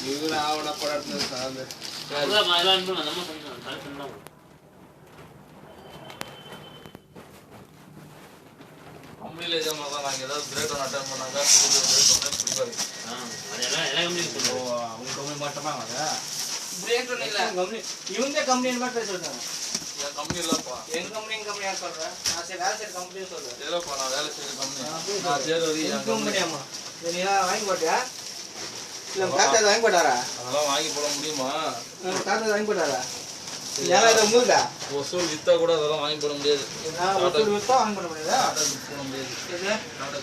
இவங்க ஆவண படத்துல சார்ந்து கம்பெனியில் இதே மாதிரி தான் நாங்கள் ஏதாவது பிரேக் ஒன்று அட்டன் பண்ணாங்க பிடிப்பாரு அவங்க கம்பெனி மட்டுமா வாங்க பிரேக் ஒன்றும் இல்லை கம்பெனி இவங்க கம்பெனி மாதிரி பேச சொல்றாங்க என் கம்பெனி இல்லைப்பா என் கம்பெனி யார் சொல்கிறேன் நான் சரி வேலை செய்கிற கம்பெனி சொல்கிறேன் இல்லைப்பா நான் வேலை செய்கிற கம்பெனி நான் சரி என் கம்பெனியாம்மா நீங்களா வாங்கி போட்டியா இல்லை காத்தாது வாங்கி போட்டாரா அதெல்லாம் வாங்கி போட முடியுமா காத்தாது வாங்கி போட்டாரா ஏன்னா இதை முருகா வசூல் விற்றா கூட அதெல்லாம் வாங்கி போட முடியாது வசூல் விற்றா வாங்கி போட முடியாது போட முடியாது